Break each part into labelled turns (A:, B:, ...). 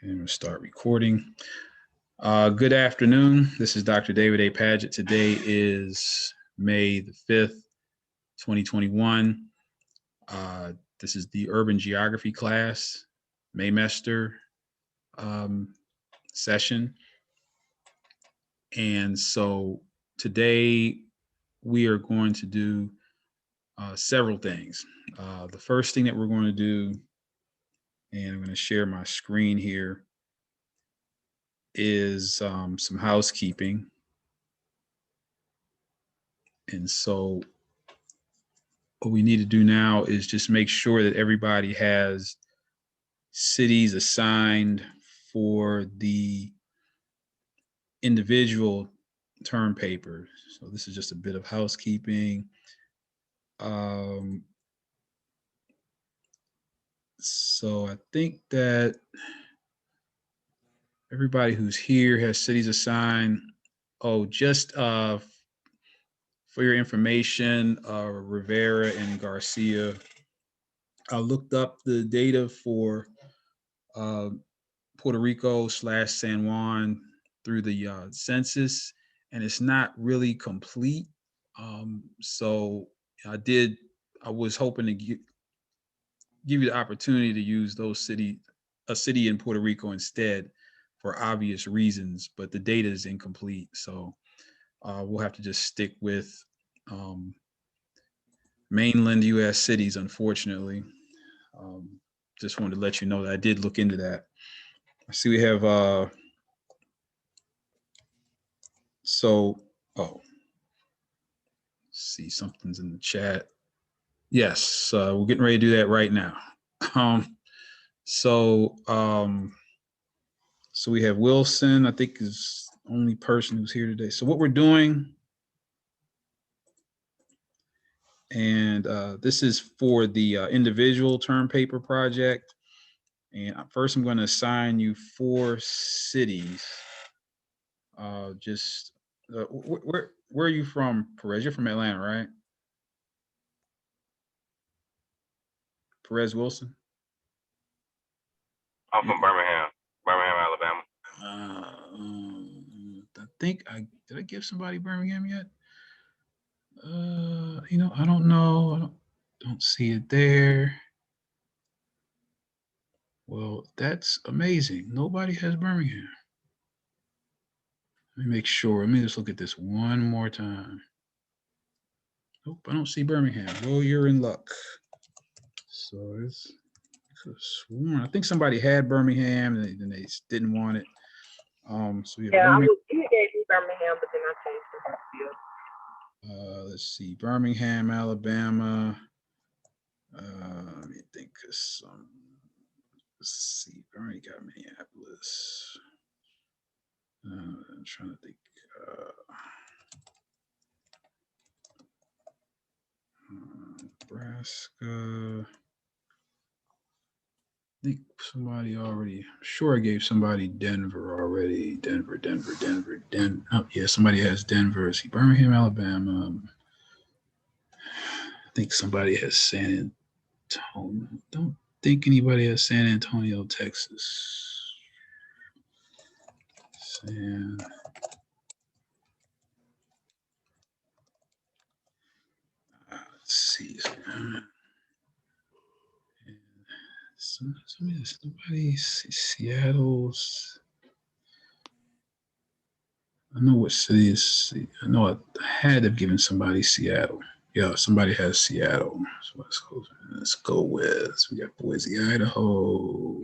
A: And we'll start recording. Good afternoon. This is Dr. David A. Paget. Today is May the 5th, 2021. This is the Urban Geography class, Maymester session. And so today we are going to do several things. The first thing that we're going to do, and I'm going to share my screen here, is some housekeeping. And so what we need to do now is just make sure that everybody has cities assigned for the individual term papers. So this is just a bit of housekeeping. So I think that everybody who's here has cities assigned. Oh, just for your information, Rivera and Garcia, I looked up the data for Puerto Rico / San Juan through the census, and it's not really complete. So I was hoping to give you the opportunity to use a city in Puerto Rico instead for obvious reasons, but the data is incomplete. So we'll have to just stick with mainland US cities, unfortunately. Just wanted to let you know that I did look into that. I see we have, see something's in the chat. Yes, we're getting ready to do that right now. So we have Wilson, I think is the only person who's here today. So what we're doing, and this is for the individual term paper project. And first I'm going to assign you 4 cities. Where are you from, Perez? You're from Atlanta, right? Perez Wilson?
B: I'm from Birmingham, Alabama.
A: I think did I give somebody Birmingham yet? I don't know. I don't see it there. Well, that's amazing. Nobody has Birmingham. Let me make sure. Let me just look at this one more time. Nope, I don't see Birmingham. Well, you're in luck. So it's sworn. I think somebody had Birmingham and then they didn't want it. So we have
C: He gave me Birmingham, but then I changed it.
A: Let's see, Birmingham, Alabama. Let me think of some. Let's see, I already got Minneapolis. I'm trying to think. Nebraska. I think somebody already, I'm sure I gave somebody Denver already. Denver. Oh, yeah, somebody has Denver. See, Birmingham, Alabama. I think somebody has San Antonio. Don't think anybody has San Antonio, Texas. Let's see. Somebody, Seattle's. I know what city is. I know I had to have given somebody Seattle. Yeah, somebody has Seattle. So let's go with. We got Boise, Idaho.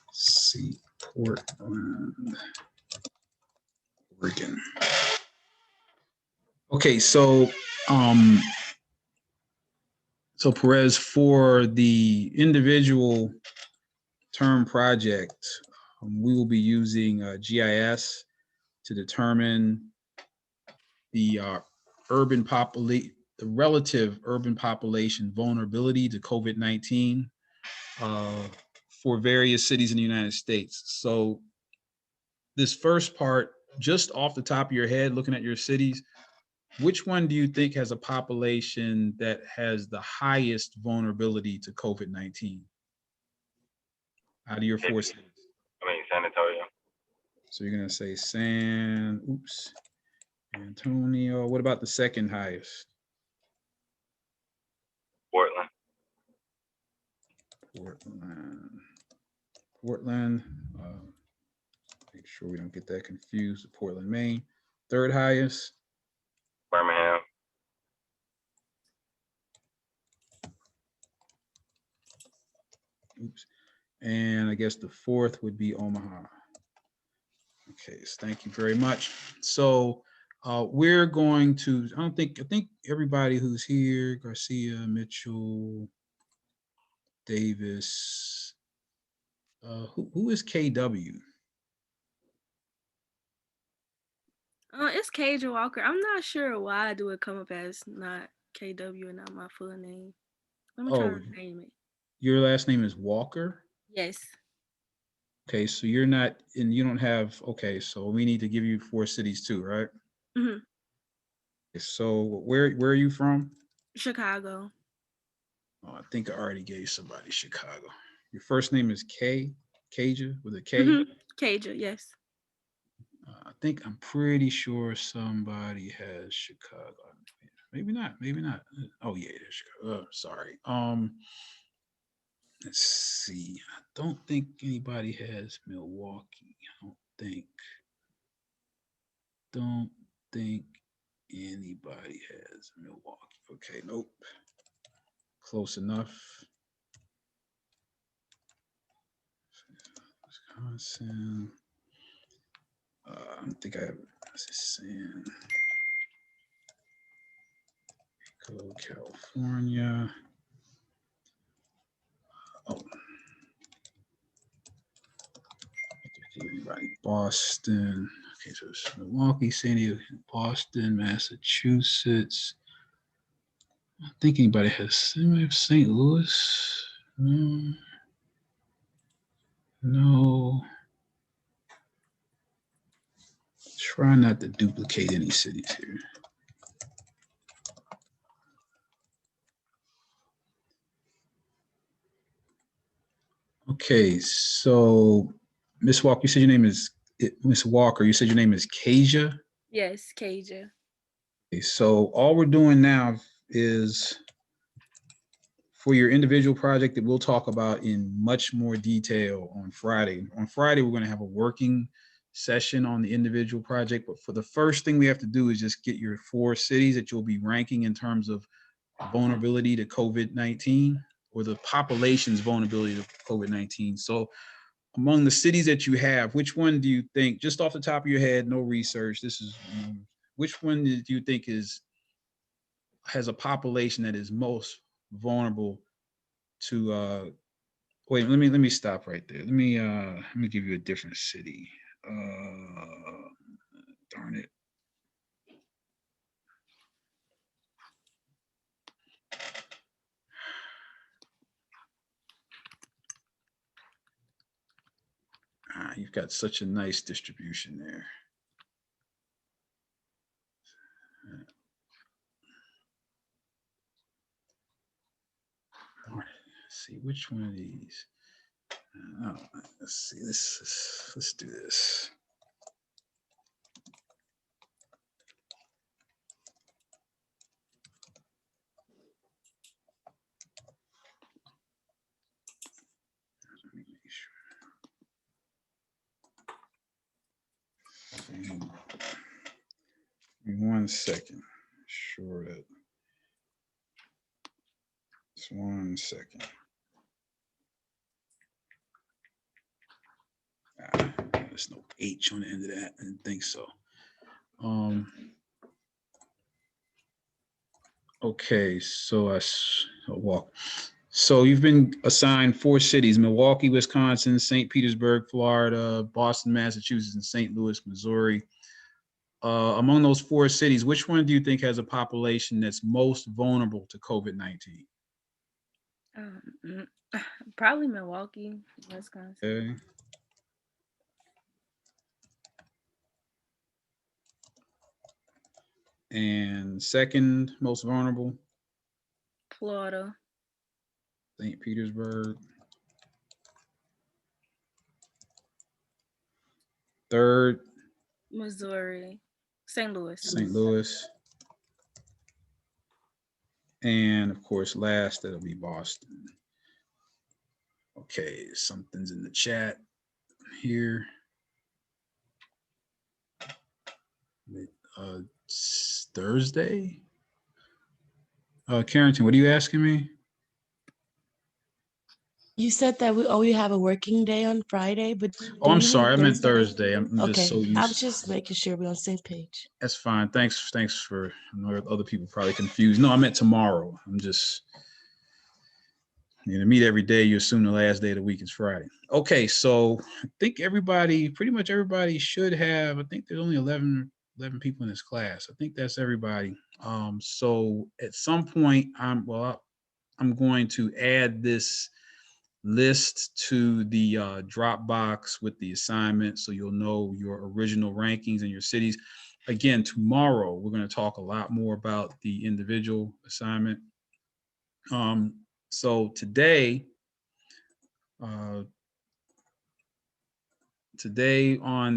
A: Let's see, Portland, Oregon. Okay, so Perez, for the individual term project, we will be using GIS to determine the relative urban population vulnerability to COVID-19 for various cities in the United States. So this first part, just off the top of your head, looking at your cities, which one do you think has a population that has the highest vulnerability to COVID-19 out of your 4 cities?
B: San Antonio.
A: So you're gonna say Antonio. What about the second highest?
B: Portland.
A: Portland. Make sure we don't get that confused. Portland, Maine. Third highest.
B: Birmingham.
A: And I guess the fourth would be Omaha. Okay, so thank you very much. So we're going to, I think everybody who's here, Garcia, Mitchell, Davis, who is KW?
D: It's KJ Walker. I'm not sure why do it come up as not KW and not my full name. Let me try to name it.
A: Your last name is Walker?
D: Yes.
A: Okay, so you're not, and you don't have, okay, so we need to give you 4 cities too, right?
D: Mm-hmm.
A: So where are you from?
D: Chicago.
A: Oh, I think I already gave somebody Chicago. Your first name is Kaja with a K?
D: Mm-hmm. Kaja, yes.
A: I'm pretty sure somebody has Chicago. Maybe not. Oh yeah, it is Chicago. Oh, sorry. Let's see. I don't think anybody has Milwaukee. Don't think anybody has Milwaukee. Okay, nope. Close enough. Wisconsin. I don't think I have San Diego, California. Oh. Anybody? Boston. Okay, so it's Milwaukee, San Diego, Boston, Massachusetts. I don't think anybody has St. Louis. No. Try not to duplicate any cities here. Okay, so Miss Walker, you said your name is Miss Walker. You said your name is Kaja.
D: Yes, Kaja.
A: Okay, so all we're doing now is for your individual project that we'll talk about in much more detail on Friday. On Friday, we're going to have a working session on the individual project. But for the first thing we have to do is just get your 4 cities that you'll be ranking in terms of vulnerability to COVID-19 or the population's vulnerability to COVID-19. So among the cities that you have, which one do you think, just off the top of your head, no research, this is, which one do you think has a population that is most vulnerable to wait, let me stop right there. Let me give you a different city. Darn it. You've got such a nice distribution there. Let's see which one of these. Let's see. Let's do this. Let me make sure. Give me 1 second. Sure that. Just 1 second. There's no H on the end of that. I didn't think so. Okay, so So you've been assigned 4 cities: Milwaukee, Wisconsin, St. Petersburg, Florida, Boston, Massachusetts, and St. Louis, Missouri. Among those 4 cities, which one do you think has a population that's most vulnerable to COVID-19?
D: Probably Milwaukee, Wisconsin.
A: Okay. And second most vulnerable?
D: Florida.
A: St. Petersburg. Third,
D: Missouri, St. Louis.
A: St. Louis. And of course, last, that'll be Boston. Okay, something's in the chat here. It's Thursday. Carrington, what are you asking me?
E: You said that we have a working day on Friday, but
A: Oh, I'm
E: didn't you mean
A: sorry. I meant Thursday. I'm just
E: Okay,
A: so used.
E: I was just making sure we're on the same page.
A: That's fine. Thanks for, I know other people probably confused. No, I meant tomorrow. I'm just, meet every day. You assume the last day of the week is Friday. Okay, so I think pretty much everybody should have, I think there's only 11 people in this class. I think that's everybody. So at some point, I'm going to add this list to the Dropbox with the assignment, so you'll know your original rankings and your cities. Again, tomorrow we're going to talk a lot more about the individual assignment. So today on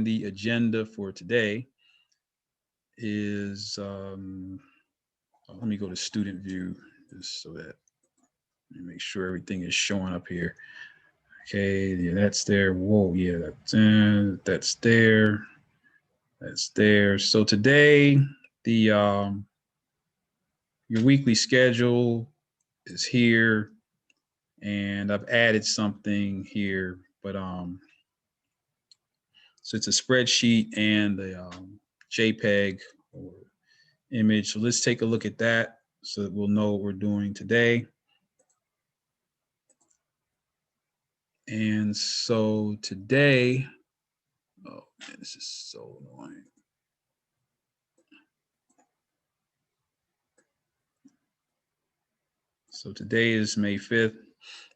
A: the agenda for today is, let me go to student view just so that, let me make sure everything is showing up here. Okay, yeah, that's there. Whoa, yeah, that's there. That's there. So today, your weekly schedule is here, and I've added something here, but so it's a spreadsheet and the JPEG or image. So let's take a look at that so that we'll know what we're doing today. And so today, oh man, this is so annoying. So today is May 5th.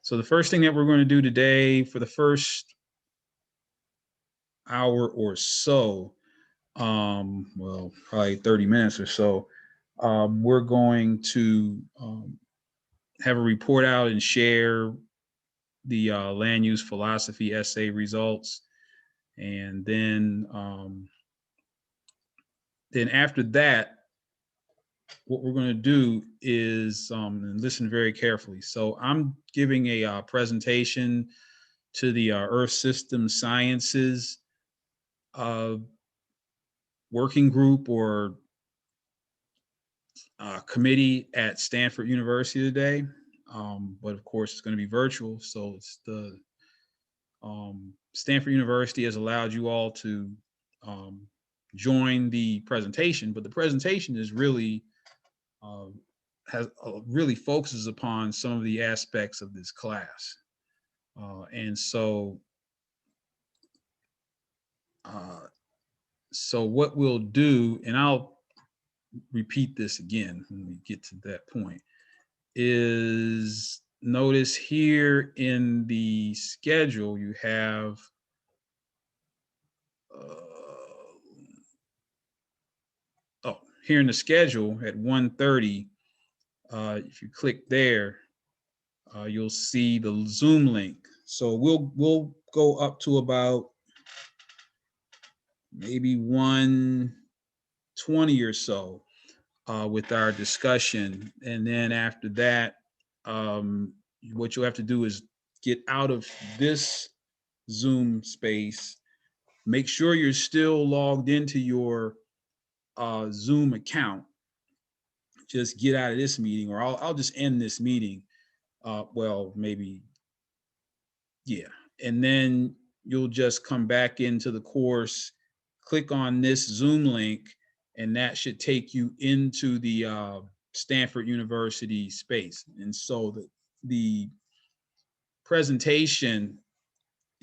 A: So the first thing that we're going to do today for the first hour or so, well, probably 30 minutes or so, we're going to have a report out and share the land use philosophy essay results. And then after that, what we're going to do is, and listen very carefully. So I'm giving a presentation to the Earth System Sciences working group or committee at Stanford University today. But of course, it's going to be virtual. So it's the Stanford University has allowed you all to join the presentation, but the presentation is really really focuses upon some of the aspects of this class. And so what we'll do, and I'll repeat this again when we get to that point, is notice here in the schedule you have here in the schedule at 1:30, if you click there, you'll see the Zoom link. So we'll go up to about maybe 1:20 or so with our discussion. And then after that, what you'll have to do is get out of this Zoom space. Make sure you're still logged into your Zoom account. Just get out of this meeting, or I'll just end this meeting. Well, maybe, yeah. And then you'll just come back into the course, click on this Zoom link, and that should take you into the Stanford University space. And so the presentation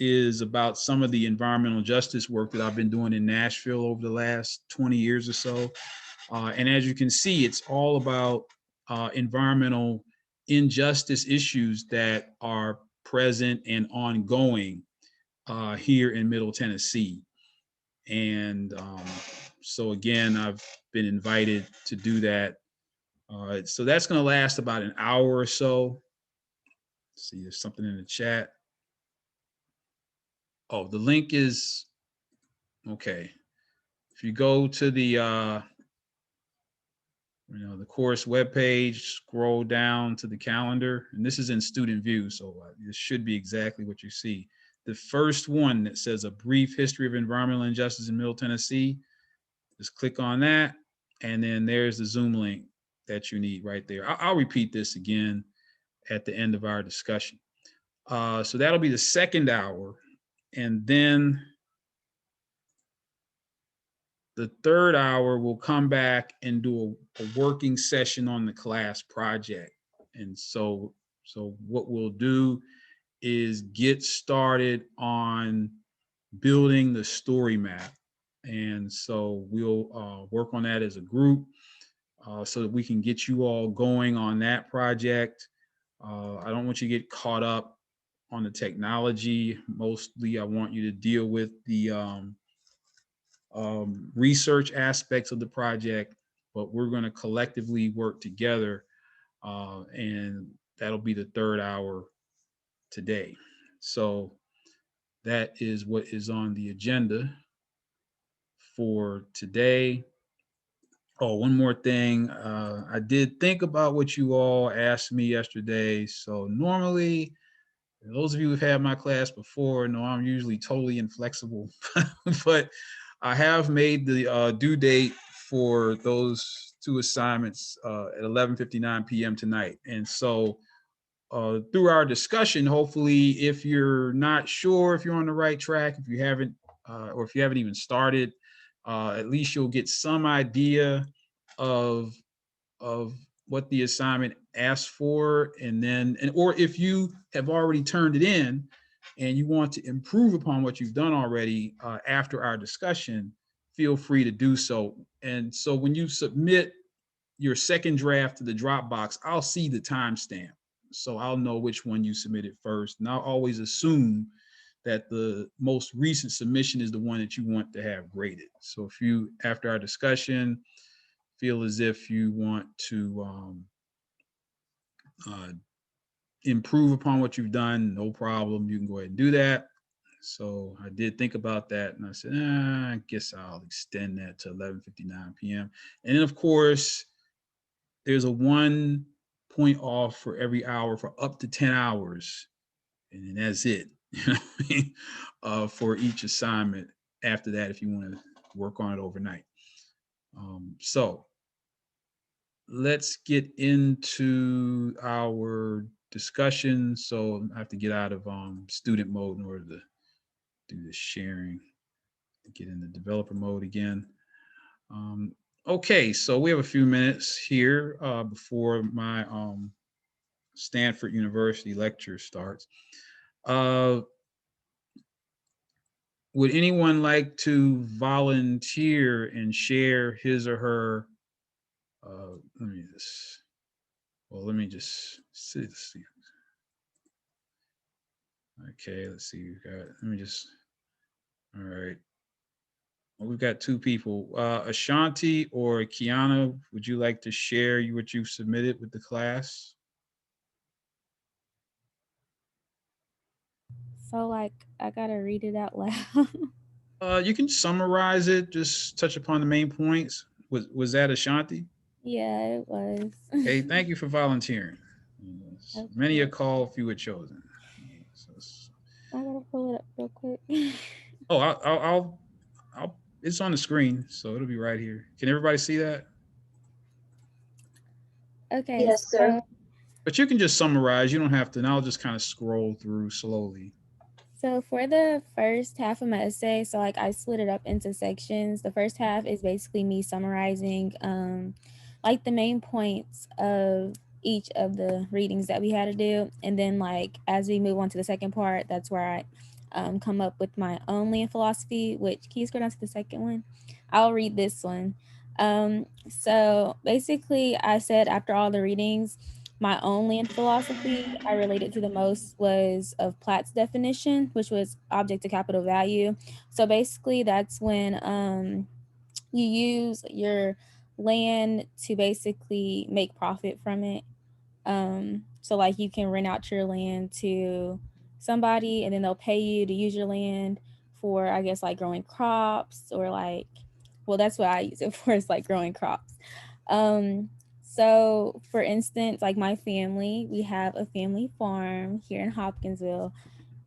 A: is about some of the environmental justice work that I've been doing in Nashville over the last 20 years or so. And as you can see, it's all about environmental injustice issues that are present and ongoing here in Middle Tennessee. And so again, I've been invited to do that. So that's going to last about an hour or so. Let's see, there's something in the chat. Oh, the link is Okay. If you go to the the course webpage, scroll down to the calendar, and this is in student view, so this should be exactly what you see. The first one that says a brief history of environmental injustice in Middle Tennessee, just click on that, and then there's the Zoom link that you need right there. I'll repeat this again at the end of our discussion. So that'll be the second hour, and then the third hour we'll come back and do a working session on the class project. And so what we'll do is get started on building the story map. And so we'll work on that as a group so that we can get you all going on that project. I don't want you to get caught up on the technology. Mostly I want you to deal with the research aspects of the project, but we're going to collectively work together, and that'll be the third hour today. So that is what is on the agenda for today. Oh, one more thing. I did think about what you all asked me yesterday. So normally, those of you who've had my class before know I'm usually totally inflexible, but I have made the due date for those two assignments at 11:59 p.m. tonight. And so through our discussion, hopefully, if you're not sure if you're on the right track, if you haven't, or if you haven't even started, at least you'll get some idea of of what the assignment asks for, and then, or if you have already turned it in and you want to improve upon what you've done already after our discussion, feel free to do so. And so when you submit your second draft to the Dropbox, I'll see the timestamp. So I'll know which one you submitted first. And I'll always assume that the most recent submission is the one that you want to have graded. So if you, after our discussion, feel as if you want to improve upon what you've done, no problem. You can go ahead and do that. So I did think about that, and I said, I guess I'll extend that to 11:59 p.m. And then, of course, there's a 1 point off for every hour for up to 10 hours, and then that's it. You know what I mean? For each assignment. After that, if you want to work on it overnight. So let's get into our discussion. So I have to get out of student mode in order to do the sharing, to get into developer mode again. Okay, so we have a few minutes here before my Stanford University lecture starts. Would anyone like to volunteer and share his or her, let me just see. Okay, let's see. All right. Well, we've got two people. Ashanti or Kiana, would you like to share what you've submitted with the class?
F: So like I gotta read it out loud.
A: You can summarize it, just touch upon the main points. Was that Ashanti?
F: Yeah, it was.
A: Okay, thank you for volunteering. Yes. Many a
F: Okay.
A: call, few are chosen.
F: I gotta pull it up real quick.
A: Oh, it's on the screen, so it'll be right here. Can everybody see that?
F: Okay,
C: Yes, sir.
A: But you can just summarize. You don't have to, and I'll just kind of scroll through slowly.
F: So for the first half of my essay, so like I split it up into sections. The first half is basically me summarizing like the main points of each of the readings that we had to do. And then like as we move on to the second part, that's where I come up with my own land philosophy, which can you scroll down to the second one? I'll read this one. So basically I said after all the readings, my own land philosophy I related to the most was of Platt's definition, which was object to capital value. So basically, that's when you use your land to basically make profit from it. So like you can rent out your land to somebody, and then they'll pay you to use your land for, I guess, like growing crops or like, well, that's what I use it for, is like growing crops. So for instance, like my family, we have a family farm here in Hopkinsville,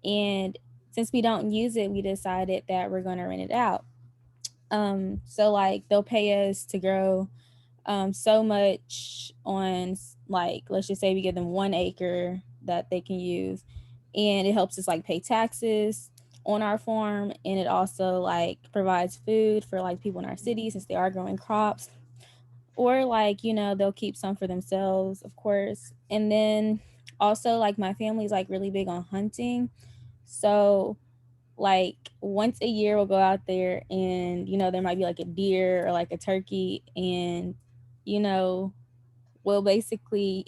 F: and since we don't use it, we decided that we're going to rent it out. So like they'll pay us to grow so much on, like, let's just say we give them 1 acre that they can use, and it helps us like pay taxes on our farm, and it also like provides food for like people in our city since they are growing crops, or like, you know, they'll keep some for themselves, of course. And then also like my family's like really big on hunting, so like once a year we'll go out there, and you know there might be like a deer or like a turkey, and you know we'll basically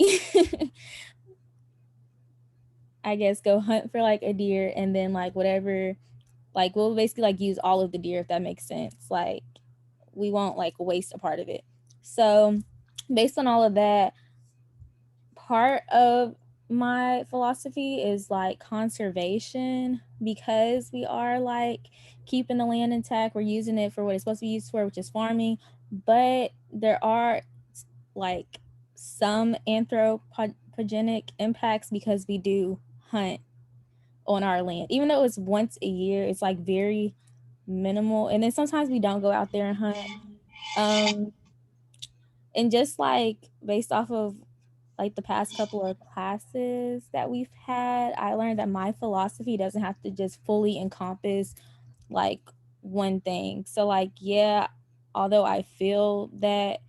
F: I guess go hunt for like a deer, and then like whatever, like we'll basically like use all of the deer, if that makes sense. Like we won't like waste a part of it. So based on all of that, part of my philosophy is like conservation, because we are like keeping the land intact. We're using it for what it's supposed to be used for, which is farming. But there are like some anthropogenic impacts because we do hunt on our land. Even though it's once a year, it's like very minimal. And then sometimes we don't go out there and hunt. And just like based off of like the past couple of classes that we've had, I learned that my philosophy doesn't have to just fully encompass like one thing. So like, yeah, although I feel that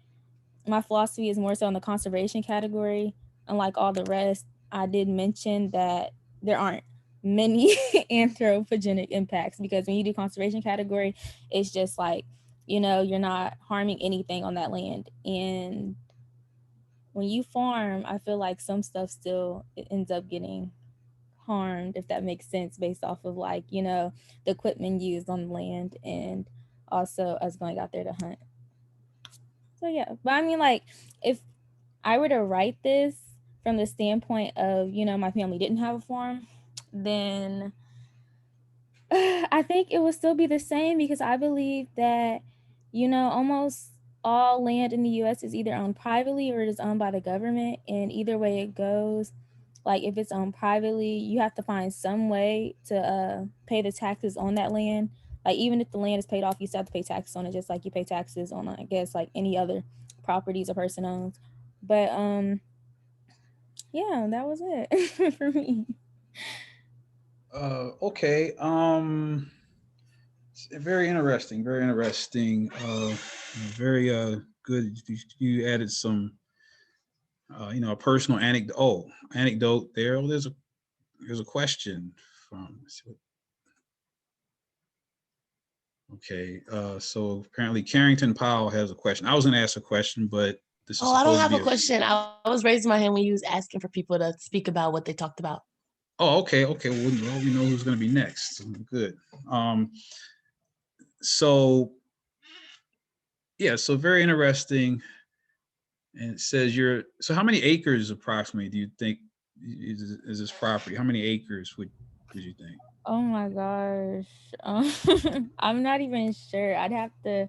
F: my philosophy is more so in the conservation category, unlike all the rest, I did mention that there aren't many anthropogenic impacts, because when you do conservation category, it's just like, you know, you're not harming anything on that land. And when you farm, I feel like some stuff still ends up getting harmed, if that makes sense, based off of like, you know, the equipment used on the land, and also us going out there to hunt. So yeah, but I mean, like, if I were to write this from the standpoint of, you know, my family didn't have a farm, then I think it would still be the same, because I believe that, you know, almost all land in the US is either owned privately or it is owned by the government. And either way it goes, like if it's owned privately, you have to find some way to pay the taxes on that land. Like even if the land is paid off, you still have to pay taxes on it, just like you pay taxes on, I guess, like any other properties a person owns. But yeah, that was it for me.
A: Okay. Very interesting. Very interesting. Very good. You added some, you know, a personal anecdote. Oh, anecdote there. Oh, there's a question from. Let's see okay. So apparently Carrington Powell has a question. I was gonna ask a question, but this is
E: Oh, I don't
A: supposed to
E: have
A: be
E: a
A: a.
E: question. I was raising my hand when you was asking for people to speak about what they talked about.
A: Oh, okay. Okay. Well, we know who's gonna be next. Good. Um. So yeah. So very interesting. And it says so how many acres approximately do you think is this property? How many acres would you think?
F: Oh my gosh. I'm not even sure. I'd have to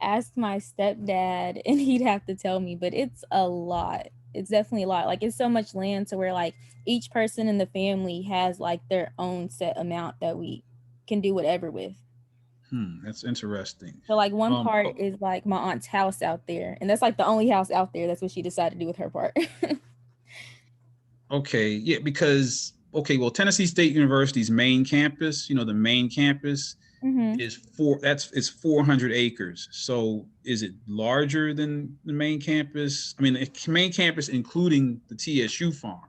F: ask my stepdad and he'd have to tell me, but it's a lot. It's definitely a lot. Like it's so much land to where like each person in the family has like their own set amount that we can do whatever with.
A: That's interesting.
F: So like one part
A: Oh,
F: is like my aunt's house out there, and that's like the only house out there. That's what she decided to do with her part.
A: okay, yeah, because okay, well, Tennessee State University's main campus, you know, the main campus
F: Mm-hmm.
A: is it's 400 acres. So is it larger than the main campus? I mean, the main campus including the TSU farm.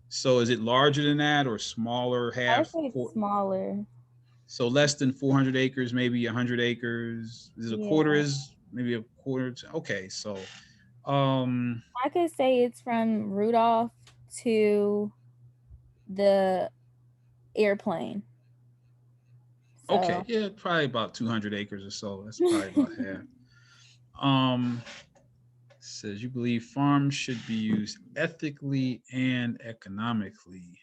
A: So is it larger than that or smaller,
F: I would
A: half?
F: say it's smaller.
A: So less than 400 acres, maybe 100 acres. Is a quarter
F: Yeah.
A: is maybe a quarter. Okay, so um,
F: I could say it's from Rudolph to the airplane.
A: okay,
F: So
A: yeah, probably about 200 acres or so. That's probably about half. Um, says you believe farms should be used ethically and economically.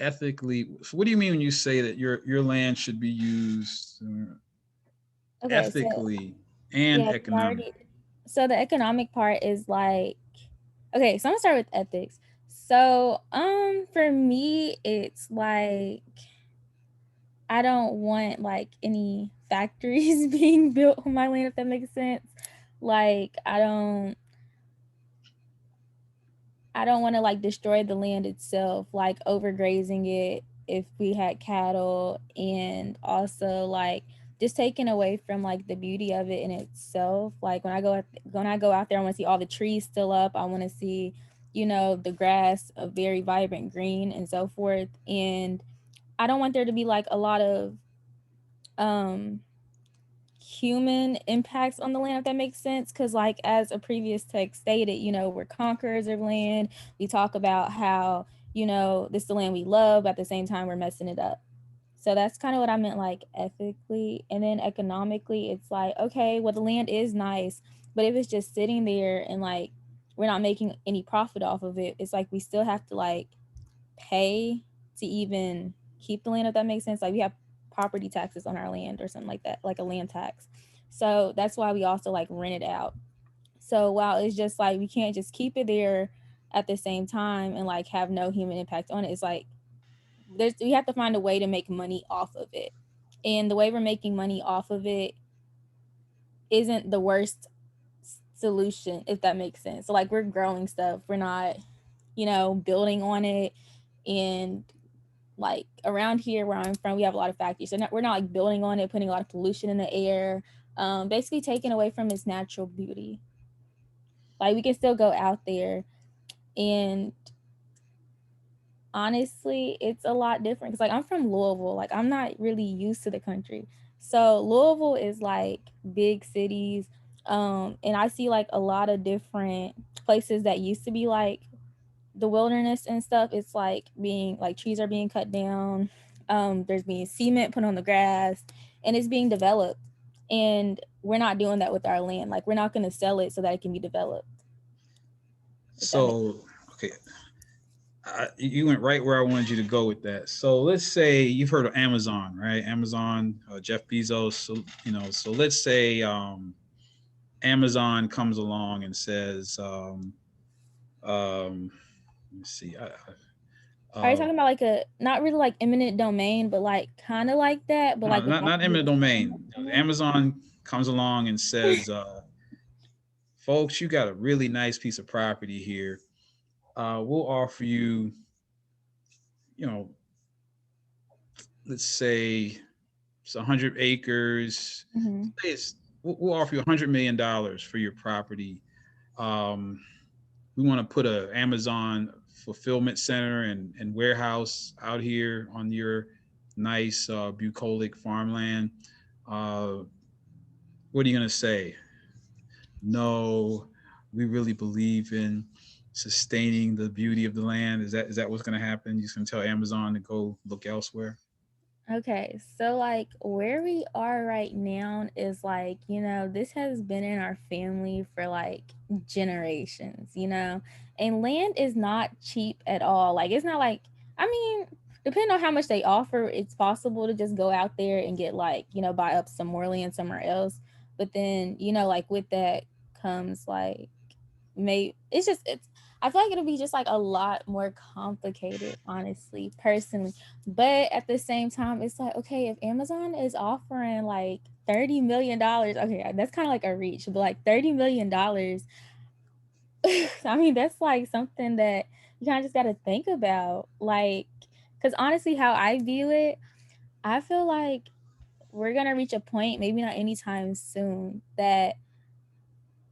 A: ethically. So what do you mean when you say that your land should be used
F: Okay, so
A: ethically and
F: yeah,
A: economic?
F: so the economic part is like, okay, so I'm gonna start with ethics. So for me, it's like I don't want like any factories being built on my land, if that makes sense. Like I don't want to like destroy the land itself, like overgrazing it if we had cattle, and also like just taking away from like the beauty of it in itself. Like when I go out there, I want to see all the trees still up. I want to see, you know, the grass a very vibrant green and so forth. And I don't want there to be like a lot of um human impacts on the land, if that makes sense. Because like as a previous text stated, you know, we're conquerors of land. We talk about how, you know, this is the land we love, but at the same time we're messing it up. So that's kind of what I meant like ethically. And then economically, it's like, okay, well, the land is nice, but if it's just sitting there and like we're not making any profit off of it, it's like we still have to like pay to even keep the land, if that makes sense. Like we have property taxes on our land or something like that, like a land tax. So that's why we also like rent it out. So while it's just like we can't just keep it there at the same time and like have no human impact on it, it's like we have to find a way to make money off of it. And the way we're making money off of it isn't the worst solution, if that makes sense. So like we're growing stuff, we're not, you know, building on it. And like around here where I'm from, we have a lot of factories. So we're not like building on it, putting a lot of pollution in the air, basically taking away from its natural beauty. Like we can still go out there, and honestly, it's a lot different. Cause like I'm from Louisville, like I'm not really used to the country. So Louisville is like big cities. And I see like a lot of different places that used to be like the wilderness and stuff. It's like being like trees are being cut down. There's being cement put on the grass, and it's being developed. And we're not doing that with our land. Like we're not going to sell it so that it can be developed. If that makes
A: So okay, you went right where I wanted you to go with that. So let's say you've heard of Amazon, right? Amazon, Jeff Bezos. So so let's say Amazon comes along and says, let me see,
F: Are you
A: uh,
F: talking about like a not really like eminent domain, but like kind of like that, but
A: no,
F: like without
A: not
F: the
A: eminent domain. Amazon comes along and says, folks, you got a really nice piece of property here. We'll offer you, you know, let's say it's 100 acres.
F: Mm-hmm.
A: Say we'll offer you $100 million for your property. Um, we want to put a Amazon fulfillment center and warehouse out here on your nice bucolic farmland. Uh, what are you going to say? No, we really believe in sustaining the beauty of the land. Is that what's going to happen? You're just going to tell Amazon to go look elsewhere?
F: Okay, so like where we are right now is like, you know, this has been in our family for like generations, you know, and land is not cheap at all. Like, it's not like, I mean, depending on how much they offer, it's possible to just go out there and get like, you know, buy up some more land somewhere else. But then, you know, like with that comes like, it's I feel like it'll be just like a lot more complicated, honestly, personally. But at the same time, it's like, okay, if Amazon is offering like $30 million, okay, that's kind of like a reach, but like $30 million, I mean, that's like something that you kind of just got to think about. Like, because honestly, how I view it, I feel like we're going to reach a point, maybe not anytime soon, that,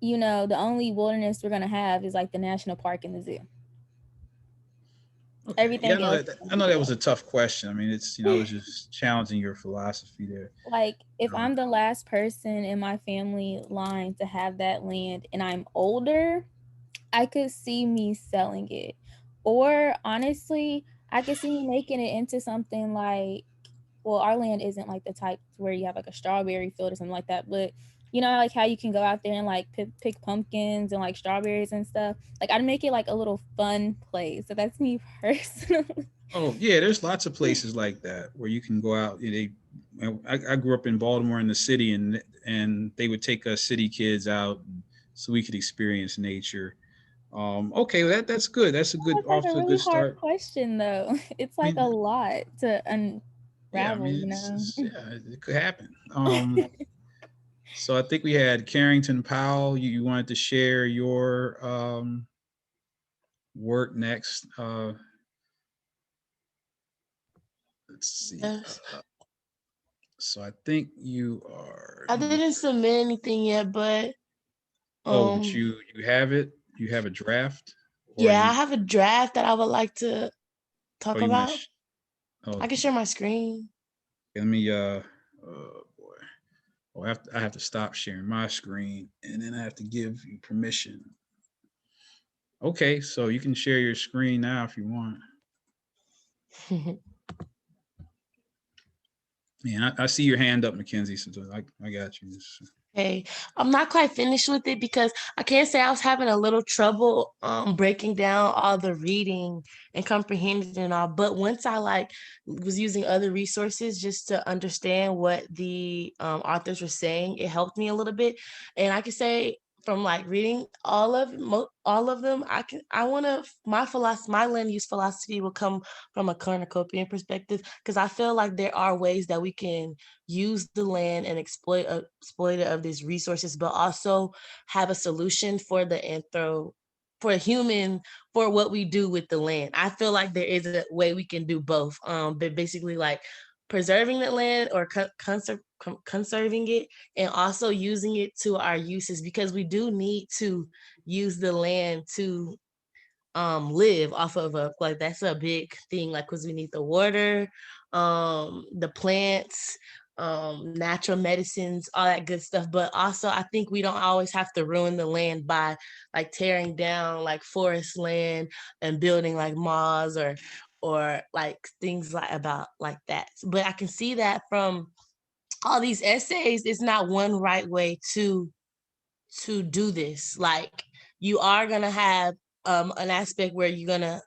F: you know, the only wilderness we're going to have is like the national park and the zoo.
A: Okay. Yeah,
F: Everything else is
A: I
F: gonna
A: know
F: be
A: that was
F: dead.
A: a tough question. I mean, it's I was just challenging your philosophy there.
F: Like if
A: Um,
F: I'm the last person in my family line to have that land and I'm older, I could see me selling it. Or honestly, I could see me making it into something like, well, our land isn't like the type where you have like a strawberry field or something like that, but you know, like how you can go out there and like pick pumpkins and like strawberries and stuff. Like I'd make it like a little fun place. So that's me personally.
A: Oh yeah, there's lots of places like that where you can go out. I grew up in Baltimore in the city, and they would take us city kids out so we could experience nature. Okay, that's good. That's a good
F: That's like
A: off
F: a
A: to a
F: really
A: good
F: hard
A: start.
F: question, though. It's
A: I
F: like a
A: mean,
F: lot to
A: yeah, I
F: unravel,
A: mean,
F: you know?
A: yeah, it could happen. So I think we had Carrington Powell. You wanted to share your work next. Let's see.
E: Yes.
A: So I think you are.
E: I didn't submit anything yet, but
A: Oh, but
E: um
A: you have it. You have a draft, or
E: yeah, I
A: you
E: have a draft that I would like to
A: oh
E: talk
A: you want
E: about.
A: to. Oh,
E: I can share my screen.
A: let me. Oh boy. Oh, I have to stop sharing my screen, and then I have to give you permission. Okay, so you can share your screen now if you want. Man, I see your hand up, Mackenzie. So I got you.
E: Okay, I'm not quite finished with it because I can't say I was having a little trouble breaking down all the reading and comprehending and all. But once I like was using other resources just to understand what the authors were saying, it helped me a little bit. And I can say from like reading all of them, I want to my philosophy, my land use philosophy will come from a cornucopian perspective because I feel like there are ways that we can use the land and exploit it of these resources, but also have a solution for the for human for what we do with the land. I feel like there is a way we can do both. But basically like preserving the land or conserving it and also using it to our uses because we do need to use the land to live off of like that's a big thing like because we need the water, the plants, natural medicines, all that good stuff, but also I think we don't always have to ruin the land by like tearing down like forest land and building like malls or like things like about like that. But I can see that from all these essays it's not one right way to do this. Like you are gonna have an aspect where you're gonna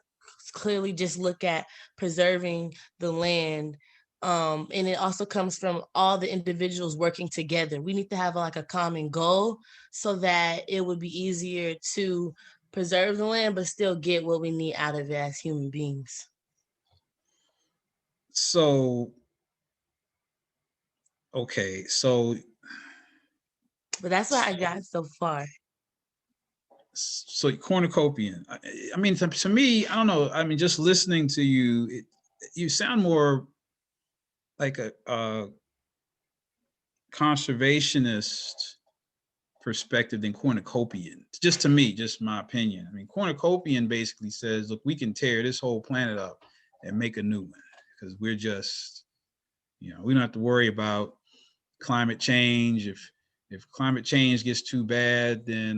E: clearly just look at preserving the land. And it also comes from all the individuals working together. We need to have like a common goal so that it would be easier to preserve the land, but still get what we need out of it as human beings.
A: So okay, so
E: But that's what I got so far.
A: cornucopian. I mean, to me, I don't know. I mean, just listening to you, you sound more like a conservationist perspective than cornucopian. Just to me, just my opinion. I mean, cornucopian basically says, look, we can tear this whole planet up and make a new one because we're just, we don't have to worry about climate change. If climate change gets too bad, then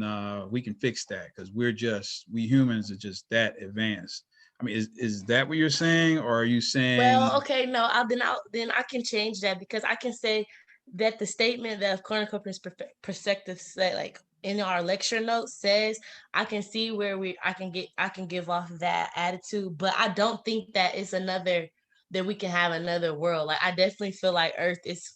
A: we can fix that because we humans are just that advanced. I mean, is that what you're saying, or are you
E: Well,
A: saying?
E: okay, no, then I can change that because I can say that the statement that cornucopia's perspective say like in our lecture notes says I can see where I can give off that attitude, but I don't think that it's another that we can have another world. Like I definitely feel like Earth is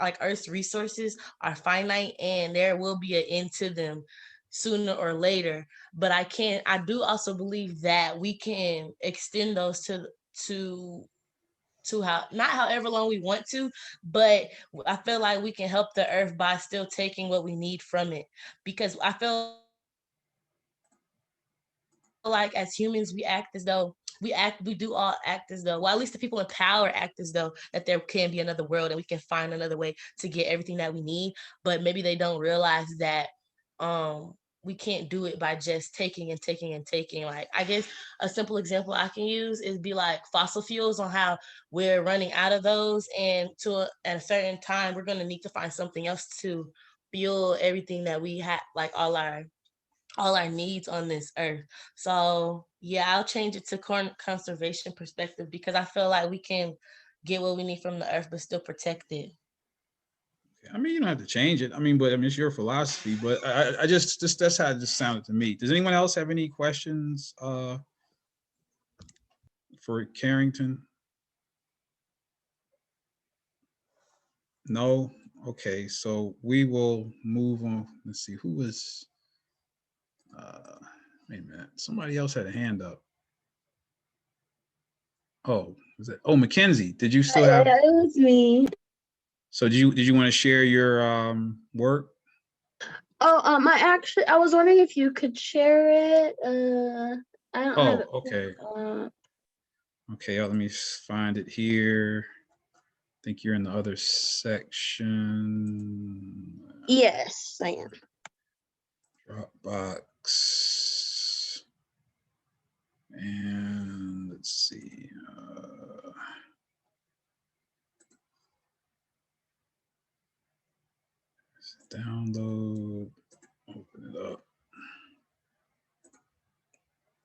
E: like Earth's resources are finite and there will be an end to them sooner or later. But I do also believe that we can extend those to how not however long we want to, but I feel like we can help the earth by still taking what we need from it because I feel like as humans we do all act as though, well, at least the people in power act as though that there can be another world and we can find another way to get everything that we need, but maybe they don't realize that we can't do it by just taking and taking and taking. Like I guess a simple example I can use is be like fossil fuels on how we're running out of those and at a certain time we're going to need to find something else to fuel everything that we have, like all our needs on this earth. So yeah, I'll change it to conservation perspective because I feel like we can get what we need from the earth but still protect it.
A: I mean, you don't have to change it. I mean, but I mean, it's your philosophy. But I just that's how it just sounded to me. Does anyone else have any questions for Carrington? No? Okay, so we will move on. Let's see, who was, wait a minute, somebody else had a hand up. Oh, was it, oh, Mackenzie, did you still have,
G: It was me.
A: so did you want to share your work?
G: Oh, I was wondering if you could share it. I don't have
A: Oh,
G: it.
A: okay.
G: pulled up.
A: Okay, let me find it here. I think you're in the other section.
G: Yes, I am.
A: Dropbox. And let's see. Download, open it up,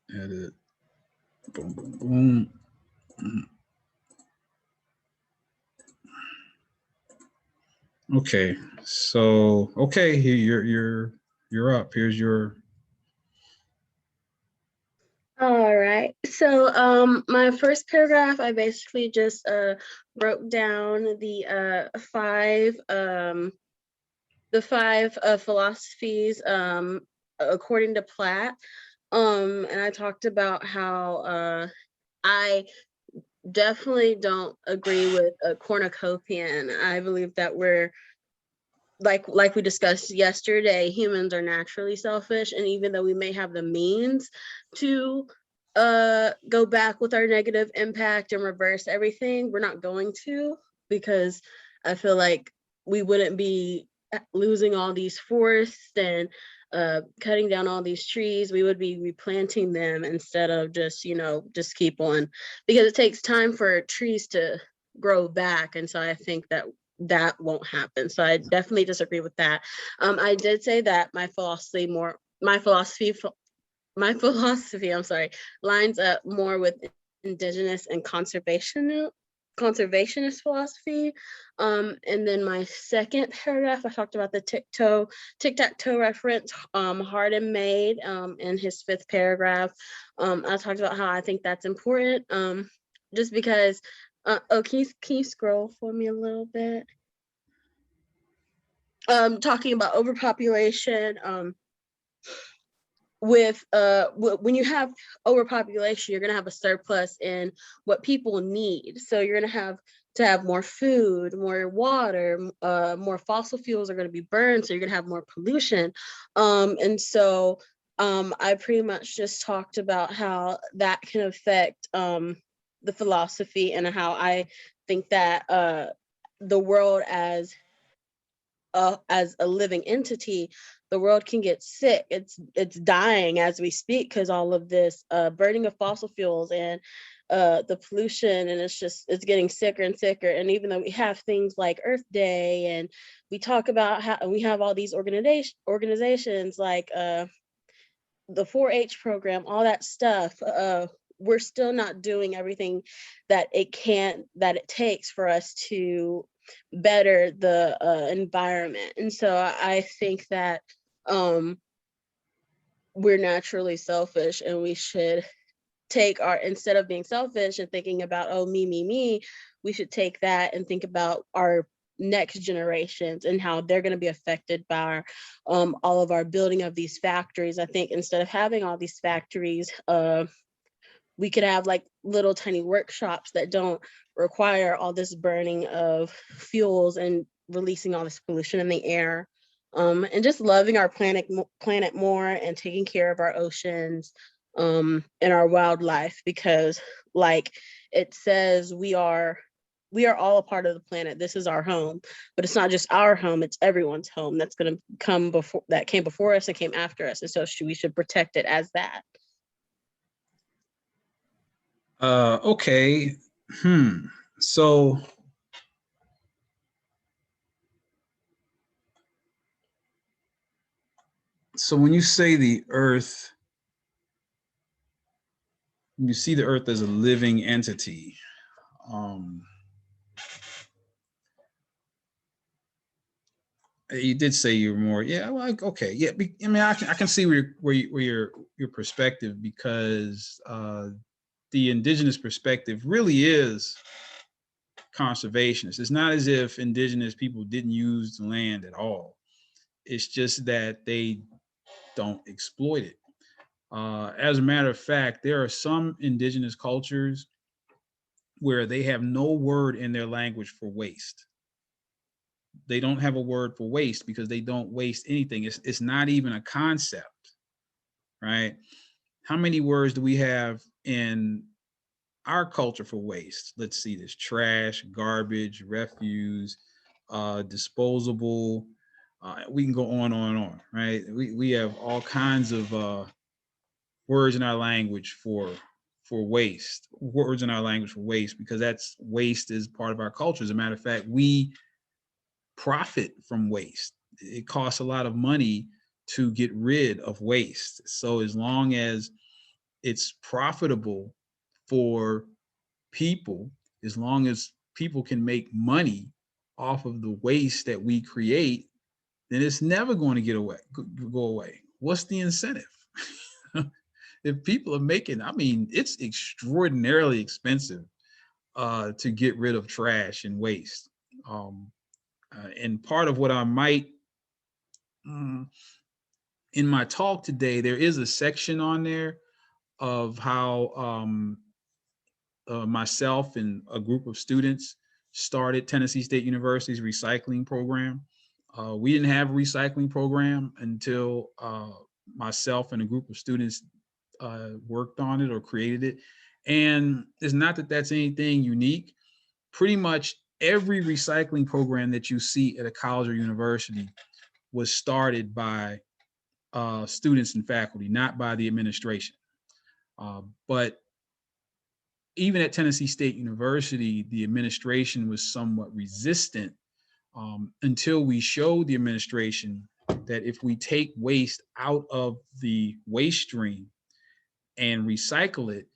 A: edit, boom, boom, boom. Okay, so okay, you're up. Here's your.
G: All right. So, my first paragraph, I basically just wrote down the five philosophies according to Platt. And I talked about how I definitely don't agree with a cornucopian. I believe that we're like we discussed yesterday, humans are naturally selfish, and even though we may have the means to go back with our negative impact and reverse everything, we're not going to, because I feel like we wouldn't be losing all these forests and cutting down all these trees. We would be replanting them instead of just just keep on, because it takes time for trees to grow back. And so I think that won't happen. So I definitely disagree with that. I did say that my philosophy, I'm sorry, lines up more with indigenous and conservationist philosophy. And then my second paragraph, I talked about the tic-tac-toe reference, Hardin made in his fifth paragraph. I talked about how I think that's important, just because can you scroll for me a little bit? Talking about overpopulation, when you have overpopulation, you're going to have a surplus in what people need. So you're going to have more food, more water, more fossil fuels are going to be burned. So you're going to have more pollution. And so I pretty much just talked about how that can affect the philosophy, and how I think that the world as a living entity, the world can get sick. It's dying as we speak, because all of this burning of fossil fuels and the pollution, and it's getting sicker and sicker. And even though we have things like Earth Day, and we talk about how we have all these organizations like the 4-H program, all that stuff, we're still not doing everything that it takes for us to better the environment. And so I think that we're naturally selfish, and we should instead of being selfish and thinking about, oh, me, we should take that and think about our next generations and how they're going to be affected by all of our building of these factories. I think instead of having all these factories, we could have like little tiny workshops that don't require all this burning of fuels and releasing all this pollution in the air, and just loving our planet more, and taking care of our oceans and our wildlife, because like it says, we are all a part of the planet. This is our home, but it's not just our home, it's everyone's home that came before us and came after us. And so we should protect it as that.
A: Okay. So when you say the earth, you see the earth as a living entity. You did say you're more, yeah, like, okay, yeah. I mean, I can see where your perspective, because the indigenous perspective really is conservationist. It's not as if indigenous people didn't use the land at all. It's just that they don't exploit it. As a matter of fact, there are some indigenous cultures where they have no word in their language for waste. They don't have a word for waste because they don't waste anything. It's not even a concept, right? How many words do we have in our culture for waste? Let's see, there's trash, garbage, refuse, disposable. We can go on and on, right? We have all kinds of words in our language for waste, words in our language for waste, because that's waste is part of our culture. As a matter of fact, we profit from waste. It costs a lot of money to get rid of waste. So as long as it's profitable for people, as long as people can make money off of the waste that we create, then it's never going to go away. What's the incentive? If people are making, I mean, it's extraordinarily expensive to get rid of trash and waste. And part of what I might, in my talk today, there is a section on there of how myself and a group of students started Tennessee State University's recycling program. We didn't have a recycling program until myself and a group of students worked on it or created it. And it's not that that's anything unique. Pretty much every recycling program that you see at a college or university was started by students and faculty, not by the administration. But even at Tennessee State University, the administration was somewhat resistant until we showed the administration that if we take waste out of the waste stream and recycle it,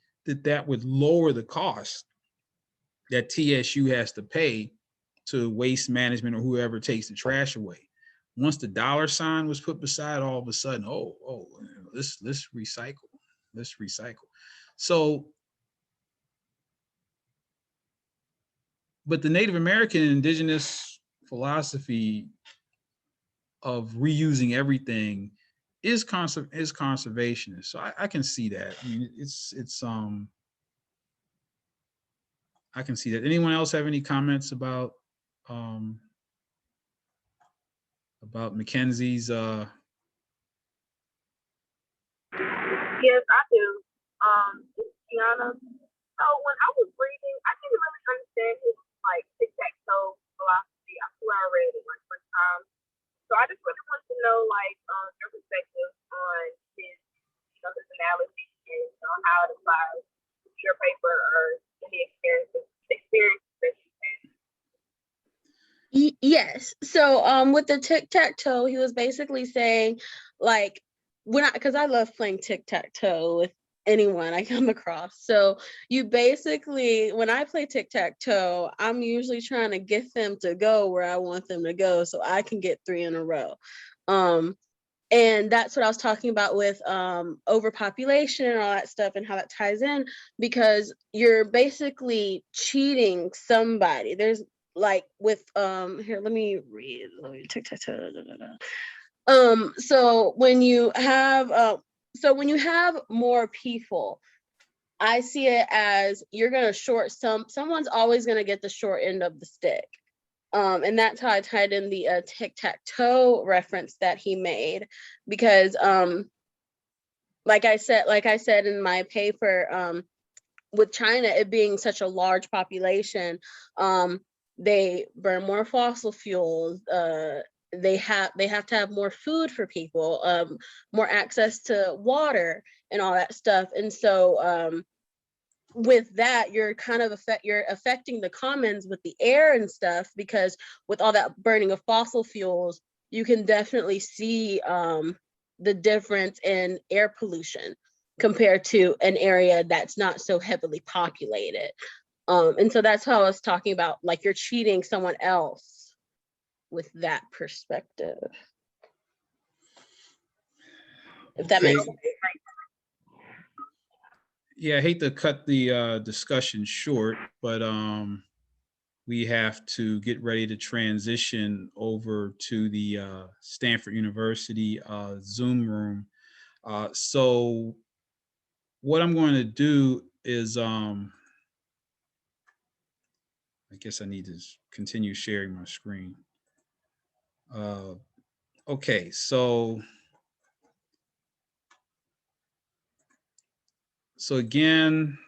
A: that would lower the cost that TSU has to pay to waste management or whoever takes the trash away. Once the dollar sign was put beside, all of a sudden, let's recycle. So, but the Native American and indigenous philosophy of reusing everything is conservationist. So I can see that. I mean, I can see that. Anyone else have any comments about Mackenzie's
C: Yes, I do. It's Tiana. So when I was reading, I didn't really understand his like tic-tac-toe philosophy. I swear I read it like one time. So I just really want to know like your perspective on his, his analogy and how it applies to your paper or any experiences that you had.
G: Yes. So with the tic-tac-toe, he was basically saying like because I love playing tic-tac-toe with anyone I come across. So you basically, when I play tic-tac-toe, I'm usually trying to get them to go where I want them to go so I can get 3 in a row. And that's what I was talking about with overpopulation and all that stuff and how that ties in, because you're basically cheating somebody. There's like with here, let me read tic-tac-toe. So when you have more people, I see it as you're gonna short someone's always gonna get the short end of the stick. And that's how I tied in the tic-tac-toe reference that he made, because like I said in my paper, with China, it being such a large population, they burn more fossil fuels. They have to have more food for people, more access to water and all that stuff. And so with that, you're kind of affecting the commons with the air and stuff, because with all that burning of fossil fuels, you can definitely see the difference in air pollution compared to an area that's not so heavily populated. And so that's how I was talking about, like, you're cheating someone else with that perspective. If that makes sense.
A: Yeah, I hate to cut the discussion short, but we have to get ready to transition over to the Stanford University Zoom room. So what I'm going to do is, I guess I need to continue sharing my screen. Okay, so again,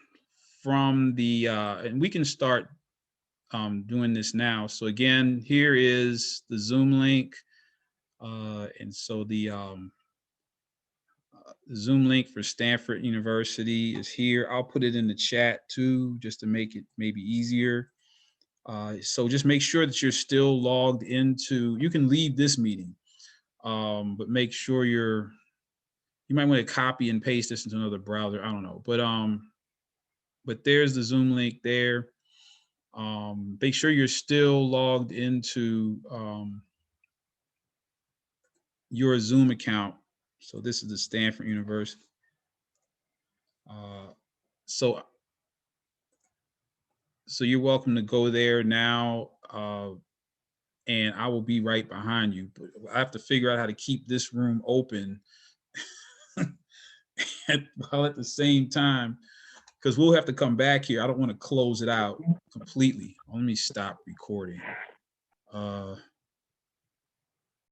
A: from the and we can start doing this now. So again, here is the Zoom link, and so the Zoom link for Stanford University is here. I'll put it in the chat too, just to make it maybe easier. So just make sure that you're still logged into. You can leave this meeting, but make sure you might want to copy and paste this into another browser. I don't know, but there's the Zoom link there. Make sure you're still logged into your Zoom account. So this is the Stanford University. So you're welcome to go there now, and I will be right behind you. But I have to figure out how to keep this room open while at the same time, because we'll have to come back here. I don't want to close it out completely. Let me stop recording.